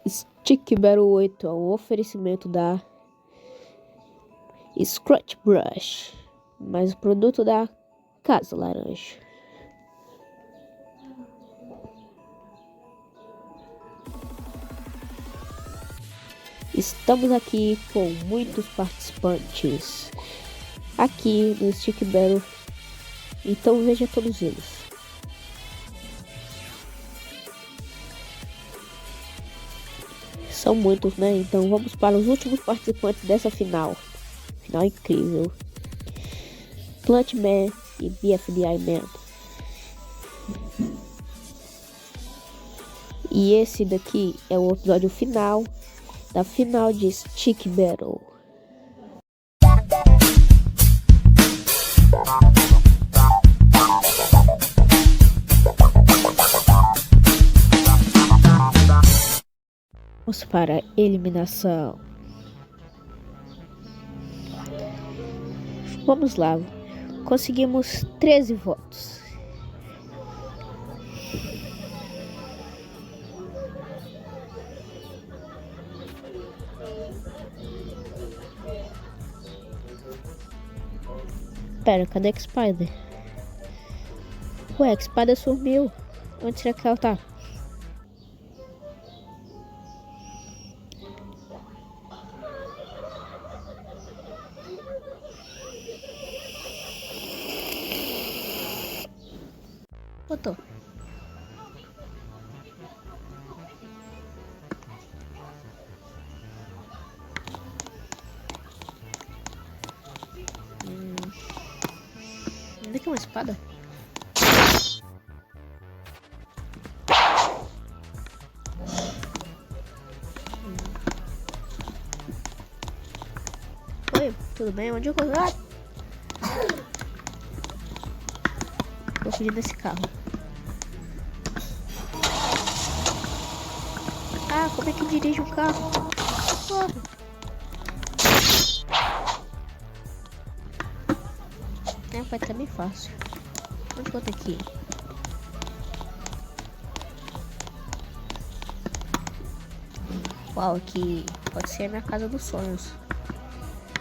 Stick Battle 8 é um oferecimento da Scratch Brush, mais um produto da Casa Laranja. Estamos aqui com muitos participantes aqui no Stick Battle, então veja todos eles. São muitos, né? Então vamos para os últimos participantes dessa final. Final incrível. Plantman e BFDI Man. E esse daqui é o episódio final da final de Stick Battle. Vamos para a eliminação. Vamos lá. Conseguimos 13 votos. Pera, cadê a Spider? Ué, a Spider sumiu. Onde será que ela tá? Botou. Onde é que é uma espada? Oi, tudo bem? Onde eu vou? Vou fugir desse carro. Ah, como é que dirige um carro? Vai estar bem fácil. Onde eu tenho que ir? Uau, aqui pode ser a minha casa dos sonhos.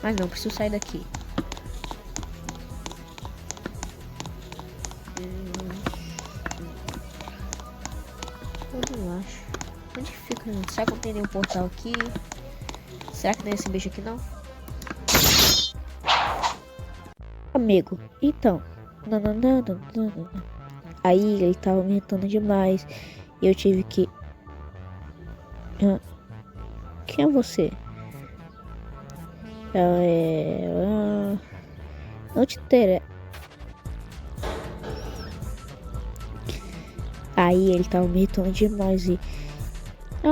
Mas não, preciso sair daqui. Eu não acho. Onde que fica? Será que não tem nenhum portal aqui? Será que não é esse bicho aqui não? Amigo, então. Não. Aí ele tava me irritando demais. E eu tive que... Quem é você? Não te interessa. Aí ele tava me irritando demais e...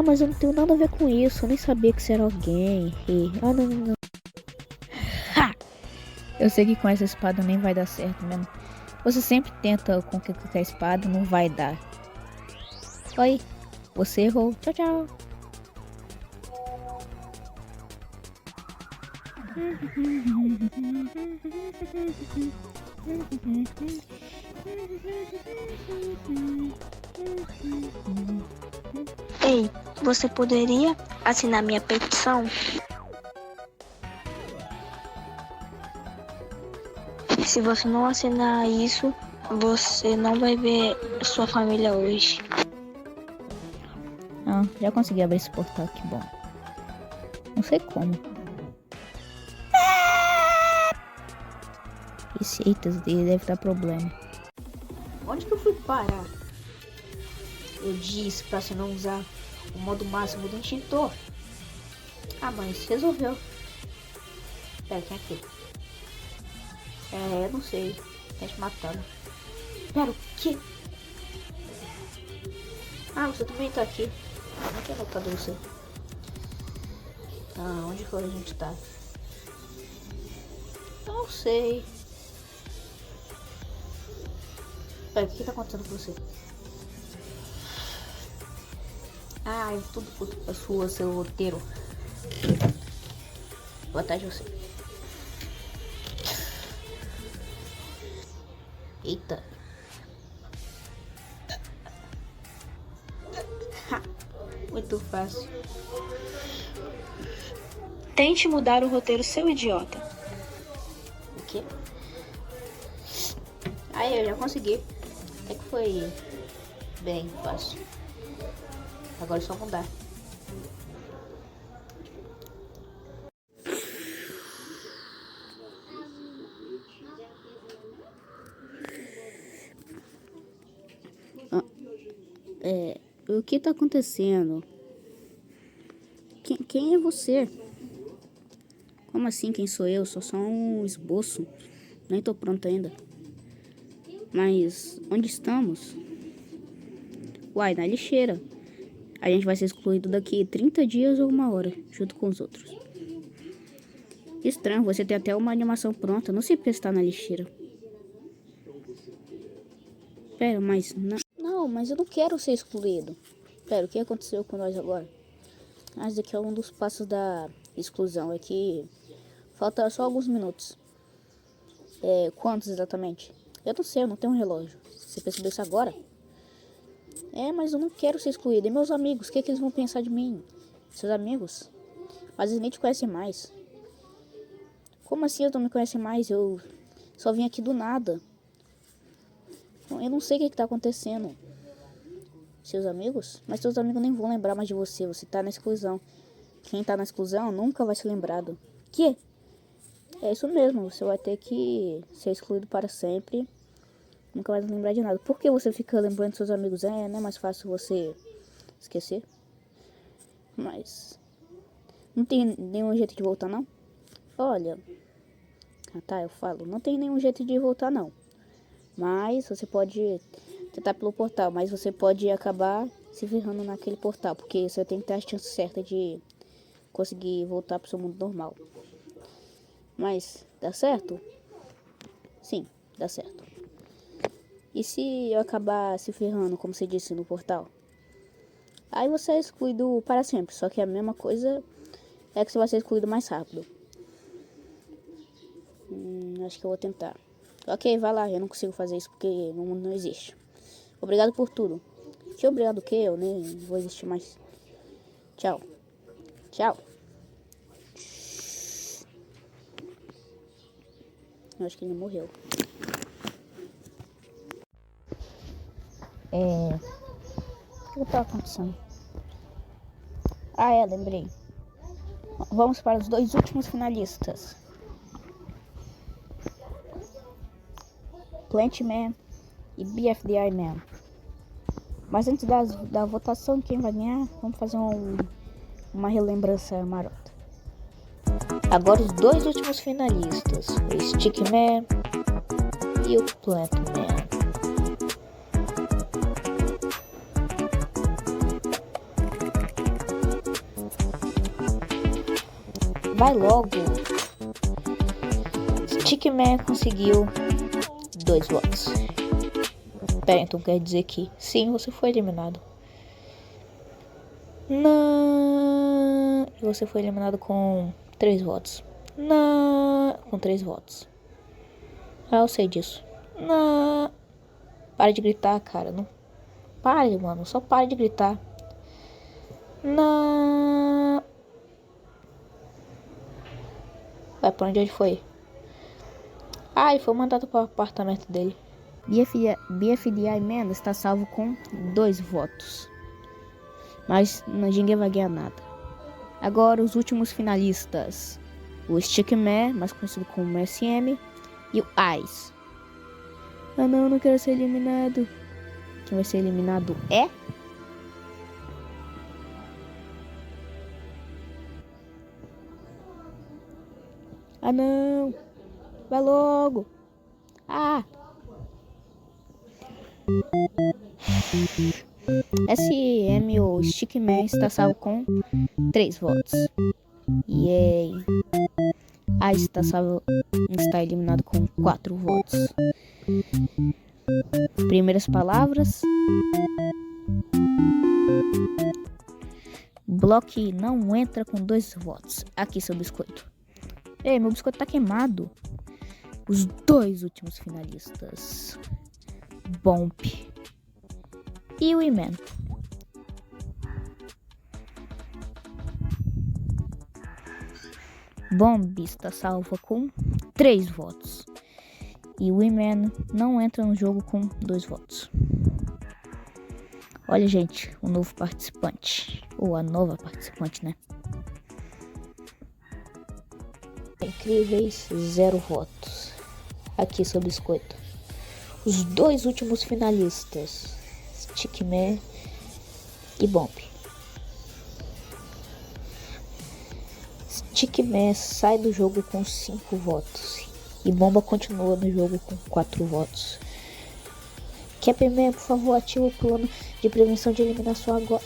mas eu não tenho nada a ver com isso. Eu nem sabia que você era alguém. E... não. Ha! Eu sei que com essa espada nem vai dar certo mesmo. Você sempre tenta com que a espada não vai dar. Oi, você errou. Tchau. Ei, você poderia assinar minha petição? Se você não assinar isso, você não vai ver sua família hoje. Já consegui abrir esse portal, que bom. Não sei como. Esse Eitas dele deve dar problema. Onde que eu fui parar? Eu disse pra você não usar o modo máximo do extintor. Mas resolveu. Pera, quem é aqui? Eu não sei. Tá te matando. Pera, o quê? Você também tá aqui. Como é que é você? Onde que a gente tá? Eu não sei. Pera, o que tá acontecendo com você? Tudo por culpa sua, seu roteiro. Boa tarde, você. Eita. Muito fácil. Tente mudar o roteiro, seu idiota. O quê? Aí, eu já consegui. É que foi bem fácil. Agora é só mudar. O que tá acontecendo? Quem é você? Como assim, quem sou eu? Sou só um esboço. Nem tô pronto ainda. Mas onde estamos? Uai, na lixeira. A gente vai ser excluído daqui 30 dias ou 1 hora, junto com os outros. Estranho, você tem até uma animação pronta. Não sei porque está na lixeira. Pera, mas... Não, mas eu não quero ser excluído. Pera, o que aconteceu com nós agora? Mas aqui é um dos passos da exclusão. É que falta só alguns minutos. Quantos exatamente? Eu não sei, eu não tenho um relógio. Você percebeu isso agora? Mas eu não quero ser excluído. E meus amigos, o que eles vão pensar de mim? Seus amigos? Mas eles nem te conhecem mais. Como assim eles não me conhecem mais? Eu só vim aqui do nada. Eu não sei o que tá acontecendo. Seus amigos? Mas seus amigos nem vão lembrar mais de você. Você tá na exclusão. Quem tá na exclusão nunca vai ser lembrado. Que? É isso mesmo. Você vai ter que ser excluído para sempre. Nunca vai lembrar de nada. Por que você fica lembrando de seus amigos? Não é mais fácil você esquecer? Mas... não tem nenhum jeito de voltar, não? Olha... tá, eu falo. Não tem nenhum jeito de voltar, não. Mas você pode tentar pelo portal. Mas você pode acabar se ferrando naquele portal. Porque você tem que ter a chance certa de conseguir voltar pro seu mundo normal. Mas, dá certo? Sim, dá certo. E se eu acabar se ferrando, como você disse, no portal? Aí você é excluído para sempre. Só que a mesma coisa é que você vai ser excluído mais rápido. Acho que eu vou tentar. Ok, vai lá. Eu não consigo fazer isso porque o mundo não existe. Obrigado por tudo. Que obrigado o quê? Eu nem vou existir mais. Tchau. Tchau. Eu acho que ele morreu. O que tá acontecendo? Lembrei. Vamos para os 2 últimos finalistas. Plant Man e BFDI Man. Mas antes da votação, quem vai ganhar? Vamos fazer uma relembrança marota. Agora os 2 últimos finalistas. O Stick Man e o Plant Man. Vai logo. Stickman conseguiu 2 votos. Pera, então quer dizer que sim, você foi eliminado. Não. E você foi eliminado com 3 votos. Não. Com 3 votos. Eu sei disso. Não. Para de gritar, cara. Não. Pare, mano. Só pare de gritar. Não. Vai pra onde ele foi? Ele foi mandado para o apartamento dele. BFDI Man está salvo com 2 votos. Mas ninguém vai ganhar nada. Agora os últimos finalistas. O Stickman, mais conhecido como SM. E o Ice. Não quero ser eliminado. Quem vai ser eliminado é... não. Vai logo. SM, o Stickman, está salvo com 3 votos. Yay. Está eliminado com 4 votos. Primeiras palavras. Block não entra com 2 votos. Aqui seu biscoito. Ei, meu biscoito tá queimado. Os 2 últimos finalistas. Bomp e o Iman. Bomb está salva com 3 votos. E o E-Man não entra no jogo com 2 votos. Olha, gente, o novo participante. Ou a nova participante, né? Incríveis, 0 votos. Aqui, seu biscoito. Os 2 últimos finalistas. Stickman e Bomb. Stickman sai do jogo com 5 votos. E Bomba continua no jogo com 4 votos. Capman, por favor, ative o plano de prevenção de eliminação agora.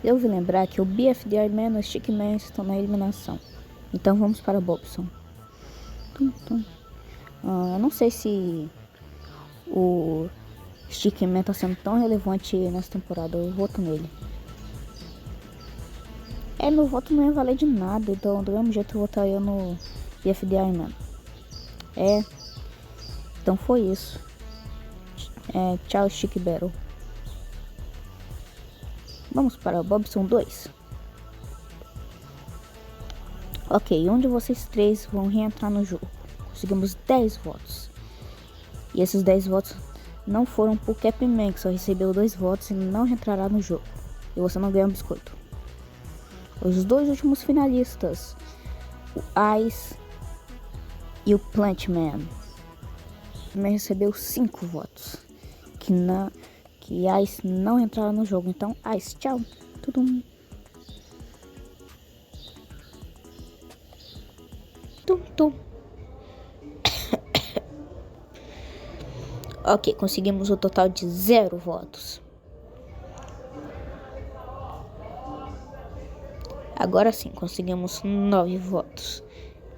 Eu vi lembrar que o BFDI Man e o Stickman estão na eliminação. Então vamos para Bobson. Eu não sei se o Stickman está sendo tão relevante nessa temporada. Eu voto nele. Meu voto não ia valer de nada. Então do mesmo jeito eu votaria no BFDI Man. Então foi isso. Tchau, Stick Battle. Vamos para Bobson 2. Ok, onde vocês 3 vão reentrar no jogo? Conseguimos 10 votos. E esses 10 votos não foram por Capman, que só recebeu 2 votos e não reentrará no jogo. E você não ganha um biscoito. Os 2 últimos finalistas, o Ice e o Plantman. Também recebeu 5 votos. Que Ice não entrará no jogo. Então, Ice, tchau. Tudum. Tum, tum. Ok, conseguimos o total de 0 votos. Agora sim, conseguimos 9 votos.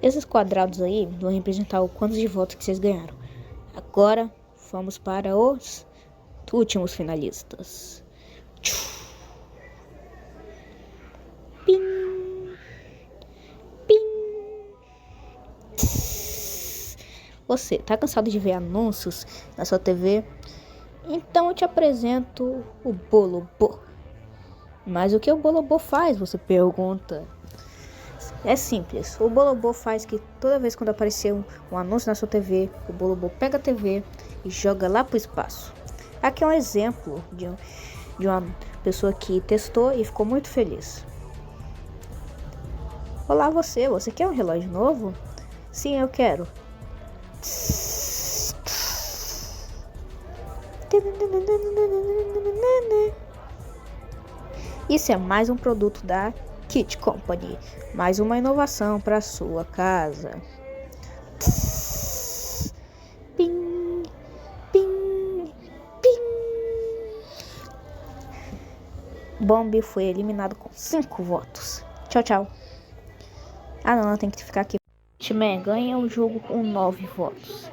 Esses quadrados aí vão representar o quanto de votos que vocês ganharam. Agora, vamos para os últimos finalistas. Pim, pim. Você tá cansado de ver anúncios na sua TV? Então eu te apresento o Bolobô. Mas o que o Bolobô faz, você pergunta? É simples, o Bolobô faz que toda vez quando aparecer um anúncio na sua TV, o Bolobô pega a TV e joga lá pro espaço. Aqui é um exemplo de uma pessoa que testou e ficou muito feliz. Olá você quer um relógio novo? Sim, eu quero. Isso é mais um produto da Kit Company, mais uma inovação para sua casa. Pim, pim, pim. Bomb foi eliminado com 5 votos. Tchau, tchau. Não, tem que ficar aqui. Hitman ganha o jogo com 9 votos.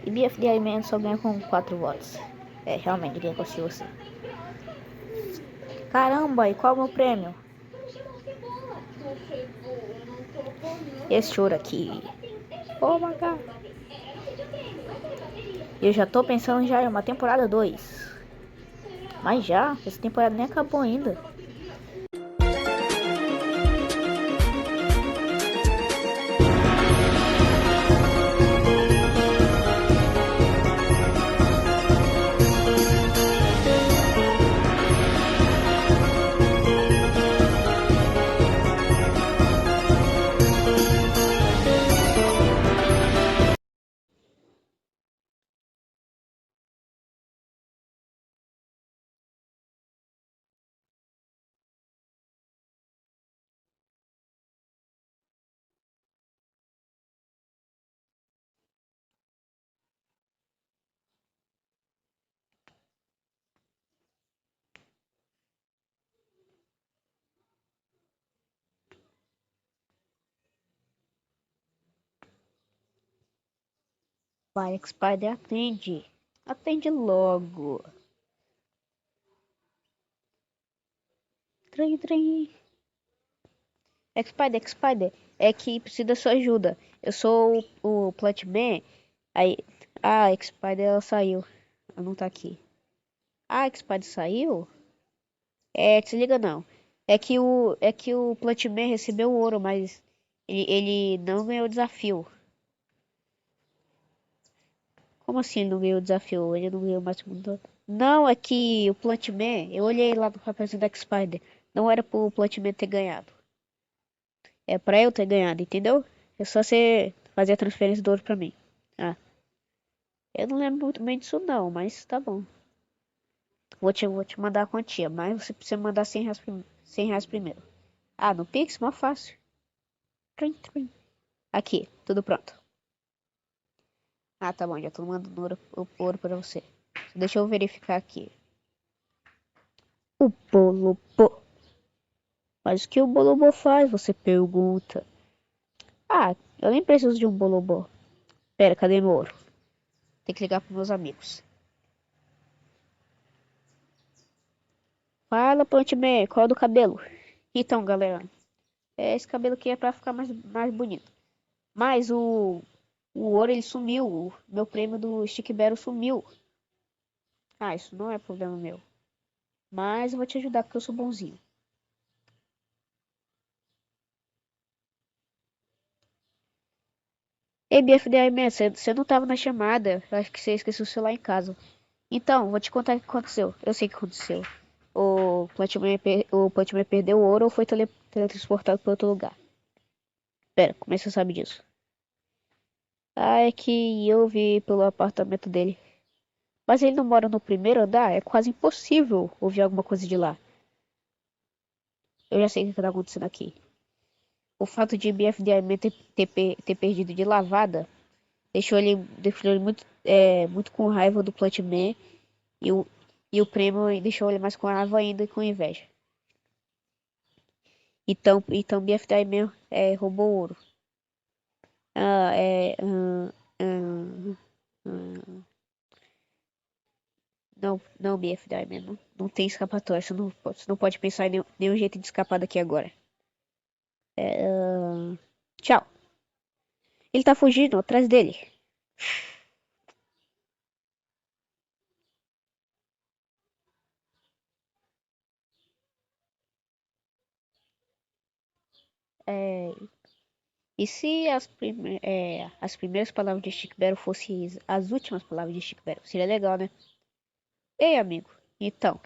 E BFDI Man só ganha com 4 votos. Realmente, ninguém conseguiu assim. Caramba, e qual é o meu prêmio? Esse ouro aqui. Oh my god. Eu já tô pensando já em uma temporada 2. Mas já, essa temporada nem acabou ainda. Vai, Spider, atende. Atende logo. Trem. Spider, é que precisa da sua ajuda. Eu sou o Plantman. Aí, Spider, ela saiu. Ela não tá aqui. Spider saiu? Desliga não. É que o Plantman recebeu o ouro, mas Ele não ganhou o desafio. Como assim ele não ganhou o desafio? Ele não ganhou mais segundo. Não, é que o Plantman, eu olhei lá no papelzinho da Spider. Não era pro Plantman ter ganhado. É pra eu ter ganhado, entendeu? É só você fazer a transferência do ouro pra mim. Ah, eu não lembro muito bem disso não, mas tá bom. Vou te mandar a quantia, mas você precisa mandar R$ 100 primeiro. Ah, no Pix? Mó fácil. Trim, trim. Aqui, tudo pronto. Ah, tá bom, já tô mandando ouro pra você. Deixa eu verificar aqui. O Bolobô. Mas o que o Bolobô faz? Você pergunta. Ah, eu nem preciso de um Bolobô. Pera, cadê meu ouro? Tem que ligar pros meus amigos. Fala, Plantman, qual é o do cabelo? Então, galera, esse cabelo aqui é pra ficar mais bonito. Mas o ouro ele sumiu. O meu prêmio do Stick Battle sumiu. Ah, isso não é problema meu. Mas eu vou te ajudar porque eu sou bonzinho. Ei, BFDI Man, você não tava na chamada. Eu acho que você esqueceu o celular em casa. Então, vou te contar o que aconteceu. Eu sei o que aconteceu. O Plantman perdeu o ouro ou foi teletransportado para outro lugar. Pera, como é que você sabe disso? Ah, é que eu vi pelo apartamento dele. Mas ele não mora no primeiro andar? É quase impossível ouvir alguma coisa de lá. Eu já sei o que tá acontecendo aqui. O fato de BFDI ter perdido de lavada deixou ele muito com raiva do Plantman e o prêmio deixou ele mais com raiva ainda e com inveja. Então BFDI mesmo roubou ouro. Ah, não, não, BFDI mesmo. Não tem escapatória. Você não pode pensar em nenhum jeito de escapar daqui agora. Tchau. Ele tá fugindo atrás dele. É, e se as primeiras palavras de Chick Battle fossem as últimas palavras de Chick Battle? Seria legal, né? Ei, amigo. Então.